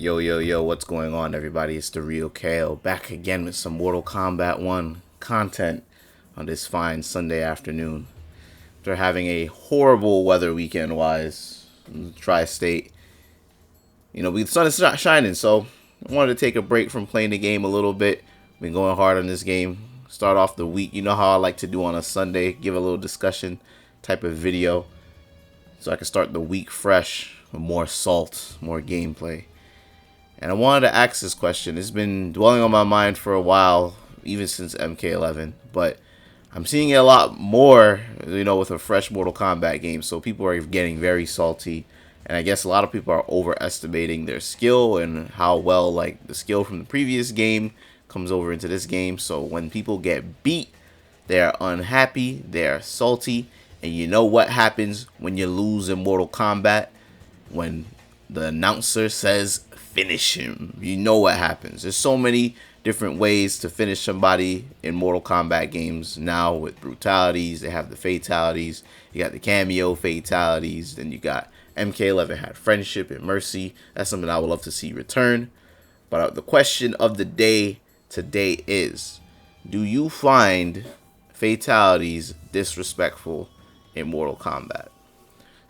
Yo, yo, yo, what's going on, everybody? It's theRealKaaayle back again with some Mortal Kombat 1 content on this fine Sunday afternoon. After having a horrible weather weekend-wise in the tri-state, the sun is not shining, so I wanted to take a break from playing the game a little bit. Been going hard on this game. Start off the week, you know how I like to do on a Sunday, give a little discussion type of video so I can start the week fresh with more salt, more gameplay. And I wanted to ask this question. It's been dwelling on my mind for a while, even since MK11. But I'm seeing it a lot more, with a fresh Mortal Kombat game. So people are getting very salty. And I guess a lot of people are overestimating their skill and how well, the skill from the previous game comes over into this game. So when people get beat, they're unhappy, they're salty. And you know what happens when you lose in Mortal Kombat? When the announcer says, finish him. You know what happens. There's so many different ways to finish somebody in Mortal Kombat games now with brutalities. They have the fatalities. You got the cameo fatalities. Then you got MK11 had friendship and mercy. That's something I would love to see return. But the question of the day today is, do you find fatalities disrespectful in Mortal Kombat?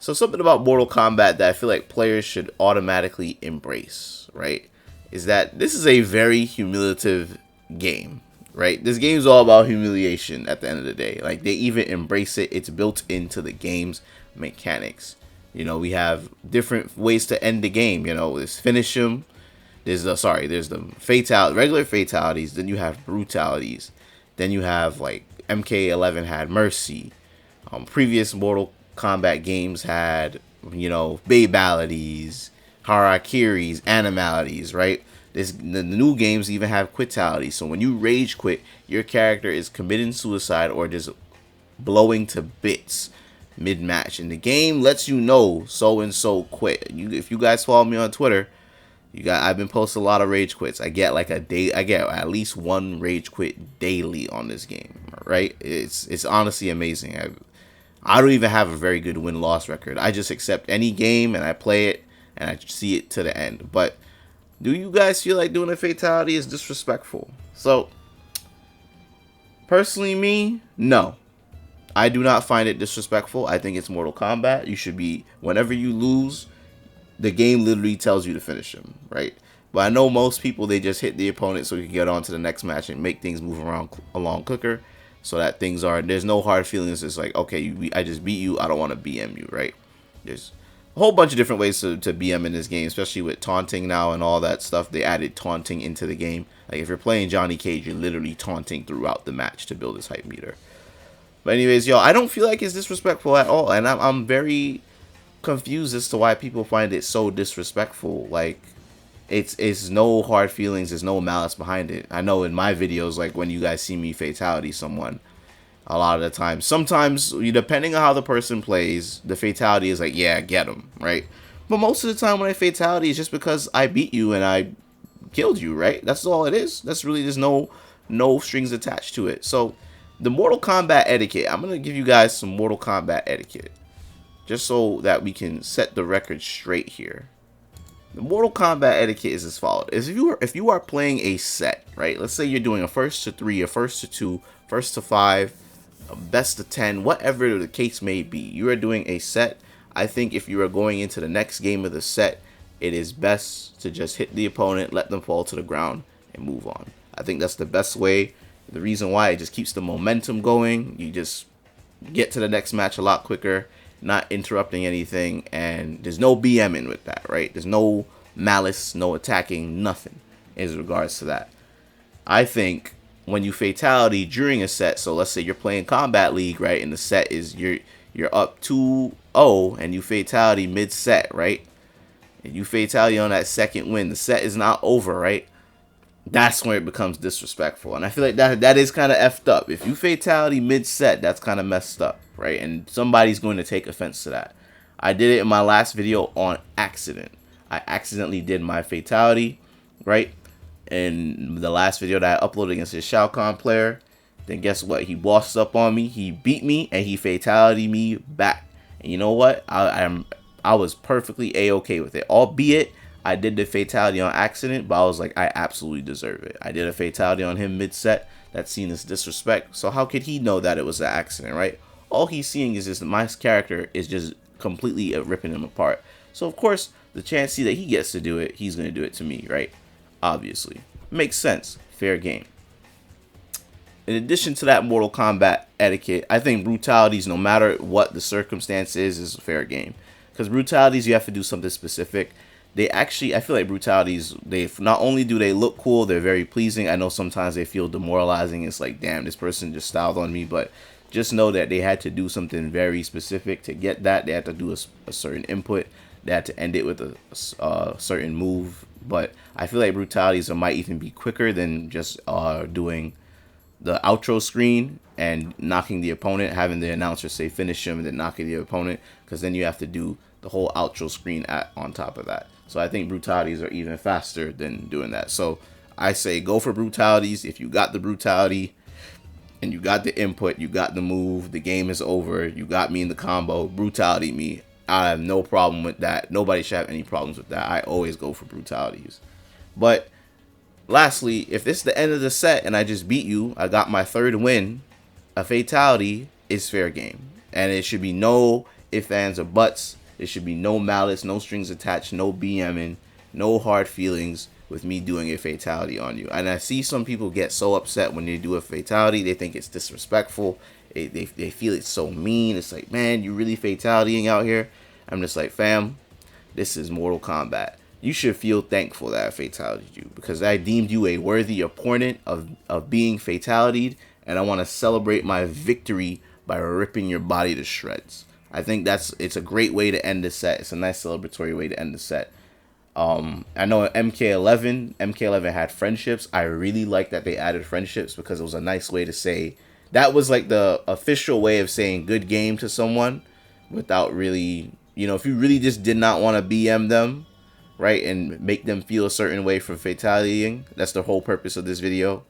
So something about Mortal Kombat that I feel like players should automatically embrace, right, is that this is a very humiliative game, right? This game is all about humiliation at the end of the day. Like, they even embrace it. It's built into the game's mechanics. We have different ways to end the game. There's finish them. There's the regular fatalities. Then you have brutalities. Then you have, MK11 had mercy. Previous Mortal Kombat games had, babalities, harakiris, animalities, right? The new games even have quitalities. So when you rage quit, your character is committing suicide or just blowing to bits mid-match. And the game lets you know so-and-so quit. If you guys follow me on Twitter, I've been posting a lot of rage quits. I get I get at least one rage quit daily on this game, right? It's honestly amazing. I don't even have a very good win-loss record. I just accept any game and I play it and I see it to the end. But do you guys feel like doing a fatality is disrespectful? So, personally me, no. I do not find it disrespectful. I think it's Mortal Kombat. You should be, whenever you lose, the game literally tells you to finish him, right? But I know most people, they just hit the opponent so you can get on to the next match and make things move along quicker. So that there's no hard feelings. It's like, okay, I just beat you. I don't want to BM you, right? There's a whole bunch of different ways to BM in this game, especially with taunting now and all that stuff. They added taunting into the game. Like, if you're playing Johnny Cage, you're literally taunting throughout the match to build his hype meter. But anyways, I don't feel like it's disrespectful at all. And I'm very confused as to why people find it so disrespectful. Like, it's no hard feelings, there's no malice behind it. I know in my videos, like when you guys see me fatality someone, a lot of the time, sometimes depending on how the person plays, the fatality is like, yeah, get him, right? But most of the time when I fatality, it's just because I beat you and I killed you, right? That's all it is. That's really, there's no strings attached to it. So the Mortal Kombat etiquette, I'm gonna give you guys some Mortal Kombat etiquette just so that we can set the record straight here. The Mortal Kombat etiquette is as follows. If you are playing a set, right? Let's say you're doing a first to 3, a first to 2, first to 5, a best to 10, whatever the case may be. You are doing a set. I think if you are going into the next game of the set, it is best to just hit the opponent, let them fall to the ground, and move on. I think that's the best way. The reason why, it just keeps the momentum going. You just get to the next match a lot quicker, not interrupting anything, and there's no BMing with that, right? There's no malice, no attacking, nothing in regards to that. I think when you fatality during a set, so let's say you're playing Combat League, right, and the set is you're up 2-0 and you fatality mid-set, right? And you fatality on that second win, the set is not over, right? That's when it becomes disrespectful. And I feel like that is kind of effed up. If you fatality mid-set, that's kind of messed up, right? And somebody's going to take offense to that. I did it in my last video on accident. I accidentally did my fatality, right? In the last video that I uploaded against his Shao Kahn player. Then guess what? He bossed up on me. He beat me and he fatality me back. And you know what? I was perfectly A-okay with it. Albeit, I did the fatality on accident, but I was like, I absolutely deserve it. I did a fatality on him mid-set. That's seen as disrespect. So how could he know that it was an accident, right? All he's seeing is just my character is just completely ripping him apart. So of course, the chance that he gets to do it, he's going to do it to me, right? Obviously. Makes sense. Fair game. In addition to that Mortal Kombat etiquette, I think brutalities, no matter what the circumstance is a fair game. Because brutalities, you have to do something specific. They actually, I feel like brutalities, they not only do they look cool, they're very pleasing. I know sometimes they feel demoralizing. It's like, damn, this person just styled on me. But just know that they had to do something very specific to get that. They had to do a certain input. They had to end it with a certain move. But I feel like brutalities might even be quicker than just doing the outro screen and knocking the opponent, having the announcer say finish him and then knocking the opponent, because then you have to do the whole outro screen on top of that. So I think brutalities are even faster than doing that. So I say go for brutalities. If you got the brutality and you got the input, you got the move, the game is over, you got me in the combo, brutality me. I have no problem with that. Nobody should have any problems with that. I always go for brutalities. But lastly, if this is the end of the set and I just beat you, I got my third win, a fatality is fair game. And it should be no ifs, ands, or buts. It should be no malice, no strings attached, no BMing, no hard feelings with me doing a fatality on you. And I see some people get so upset when they do a fatality. They think it's disrespectful. They feel it's so mean. It's like, man, you really fatalitying out here? I'm just like, fam, this is Mortal Kombat. You should feel thankful that I fatalityed you, because I deemed you a worthy opponent of being fatalityed, and I want to celebrate my victory by ripping your body to shreds. I think it's a great way to end the set. It's a nice celebratory way to end the set. I know MK11 had friendships. I really like that they added friendships, because it was a nice way to say, that was like the official way of saying good game to someone without really, if you really just did not want to BM them, right, and make them feel a certain way for fatalitying. That's the whole purpose of this video.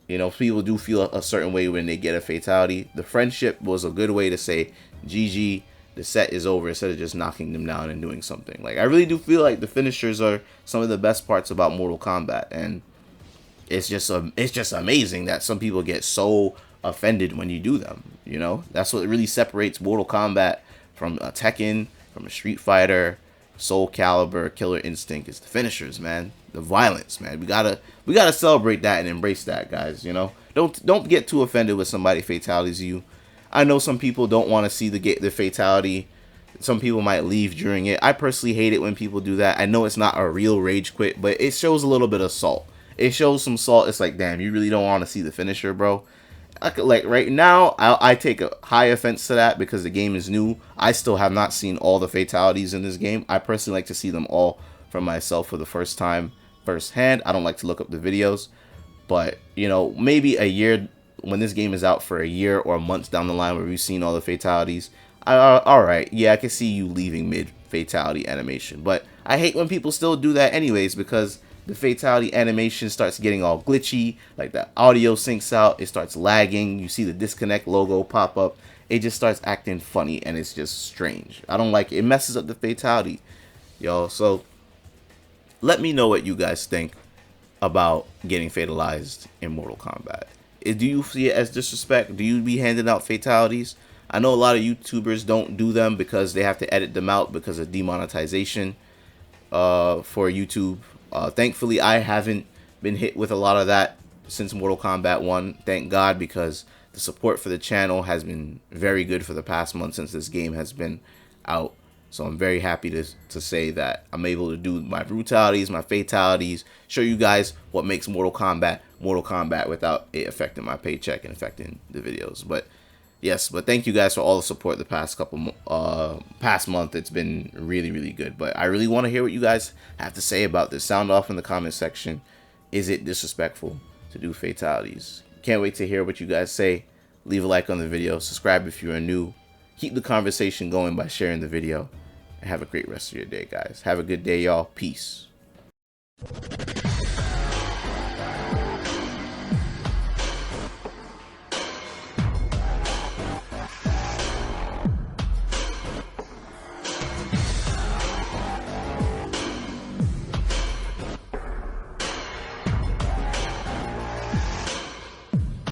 People do feel a certain way when they get a fatality. The friendship was a good way to say, GG, the set is over, instead of just knocking them down and doing something. Like, I really do feel like the finishers are some of the best parts about Mortal Kombat, and it's just amazing that some people get so offended when you do them. That's what really separates Mortal Kombat from a Tekken, from a Street Fighter, Soul Calibur, Killer Instinct. Is the finishers, man. The violence, man. We gotta celebrate that and embrace that, guys. Don't get too offended with somebody fatalities you. I know some people don't want to see the fatality. Some people might leave during it. I personally hate it when people do that. I know it's not a real rage quit, but it shows a little bit of salt. It shows some salt. It's like, damn, you really don't want to see the finisher, bro. Like right now, I take a high offense to that, because the game is new. I still have not seen all the fatalities in this game. I personally like to see them all for myself for the first time, firsthand. I don't like to look up the videos, but maybe a year, when this game is out for a year or months down the line, where we've seen all the fatalities, all right, yeah, I can see you leaving mid fatality animation. But I hate when people still do that anyways, because the fatality animation starts getting all glitchy, like the audio syncs out, it starts lagging, you see the disconnect logo pop up, it just starts acting funny, and it's just strange. I don't like it. It messes up the fatality, y'all. So let me know what you guys think about getting fatalized in Mortal Kombat. Do you see it as disrespect? Do you be handing out fatalities? I know a lot of YouTubers don't do them because they have to edit them out because of demonetization for YouTube. Thankfully, I haven't been hit with a lot of that since Mortal Kombat 1. Thank God, because the support for the channel has been very good for the past month since this game has been out. So I'm very happy to say that I'm able to do my brutalities, my fatalities, show you guys what makes Mortal Kombat without it affecting my paycheck and affecting the videos. But yes, but thank you guys for all the support the past month. It's been really, really good. But I really want to hear what you guys have to say about this. Sound off in the comment section. Is it disrespectful to do fatalities? Can't wait to hear what you guys say. Leave a like on the video. Subscribe if you are new. Keep the conversation going by sharing the video. And have a great rest of your day, guys. Have a good day, y'all. Peace.